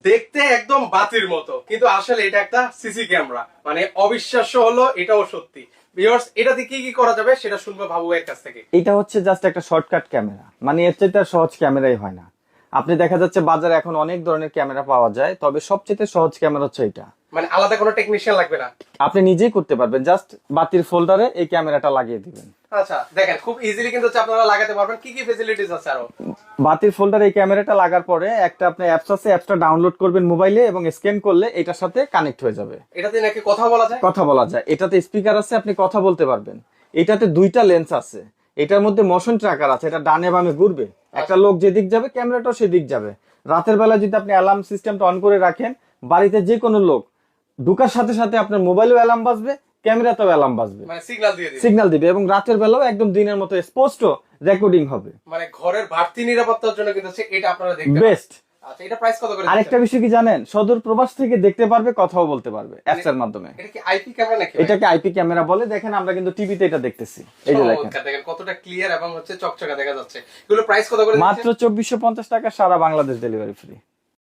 দেখতে একদম বাতির মতো, কিন্তু আসলে এটা একটা সিসি ক্যামেরা। মানে অবিশ্বাস্য হলো, এটাও সত্যি। ভিউয়ার্স, এটাতে কি কি করা যাবে সেটা শুনবো বাবু ভাইয়ের কাছ থেকে। এটা হচ্ছে জাস্ট একটা শর্টকাট ক্যামেরা, মানে এর চাইতে আর সহজ ক্যামেরাই হয় না। আপনি দেখা যাচ্ছে বাজারে এখন অনেক ধরনের ক্যামেরা পাওয়া যায়, তবে সবচেয়ে সহজ ক্যামেরা হচ্ছে এটা। মানে আলাদা কোনো টেকনিশিয়ান লাগবে না, আপনি নিজেই করতে পারবেন, জাস্ট বাতির ফোল্ডারে এই ক্যামেরাটা লাগিয়ে দিবেন। আচ্ছা দেখেন খুব ইজিলি কিন্তু হচ্ছে আপনারা লাগাতে পারবেন। কি কি ফেসিলিটিস আছে আরো? বাতির ফোল্ডারে এই ক্যামেরাটা লাগার পরে একটা আপনি অ্যাপস আছে, অ্যাপসটা ডাউনলোড করবেন মোবাইলে এবং স্ক্যান করলে এটার সাথে কানেক্ট হয়ে যাবে। এটাতে নাকি কথা বলা যায়? কথা বলা যায়, এটাতে স্পিকার আছে, আপনি কথা বলতে পারবেন। এটাতে দুইটা লেন্স আছে, এটার মধ্যে মোশন ট্র্যাকার আছে, এটা ডানে বামে ঘুরবে, একটা লোক যেদিক যাবে ক্যামেরাটাও সেদিক যাবে। রাতের বেলা যদি আপনি অ্যালার্ম সিস্টেমটা অন করে রাখেন, বাড়িতে যে কোনো লোক ঢুকার সাথে সাথে আপনার মোবাইলেও অ্যালার্ম বাজবে, ক্যামেরাতেও অ্যালার্ম বাজবে, মানে সিগন্যাল দিয়ে দিবে। সিগন্যাল দিবে, এবং রাতের বেলাও একদম দিনের মতো স্পষ্ট রেকর্ডিং হবে। মানে ঘরের বাড়তি নিরাপত্তার জন্য কিন্তু হচ্ছে এটা আপনারা দেখতে পারেন। বেস্ট। আচ্ছা, এটা প্রাইস কত করে? আরেকটা বিষয় কি জানেন, সদর প্রবাস থেকে দেখতে পারবে, কথাও বলতে পারবে অ্যাপস এর মাধ্যমে। এটা কি আইপি ক্যামেরা নাকি? এটাকে আইপি ক্যামেরা বলে। দেখেন আমরা কিন্তু টিভিতে এটা দেখতেছি, এই যে দেখেন দেখেন কতটা ক্লিয়ার এবং হচ্ছে চকচকা দেখা যাচ্ছে। এগুলো প্রাইস কত করে? মাত্র 2450 টাকা, সারা বাংলাদেশ ডেলিভারি ফ্রি।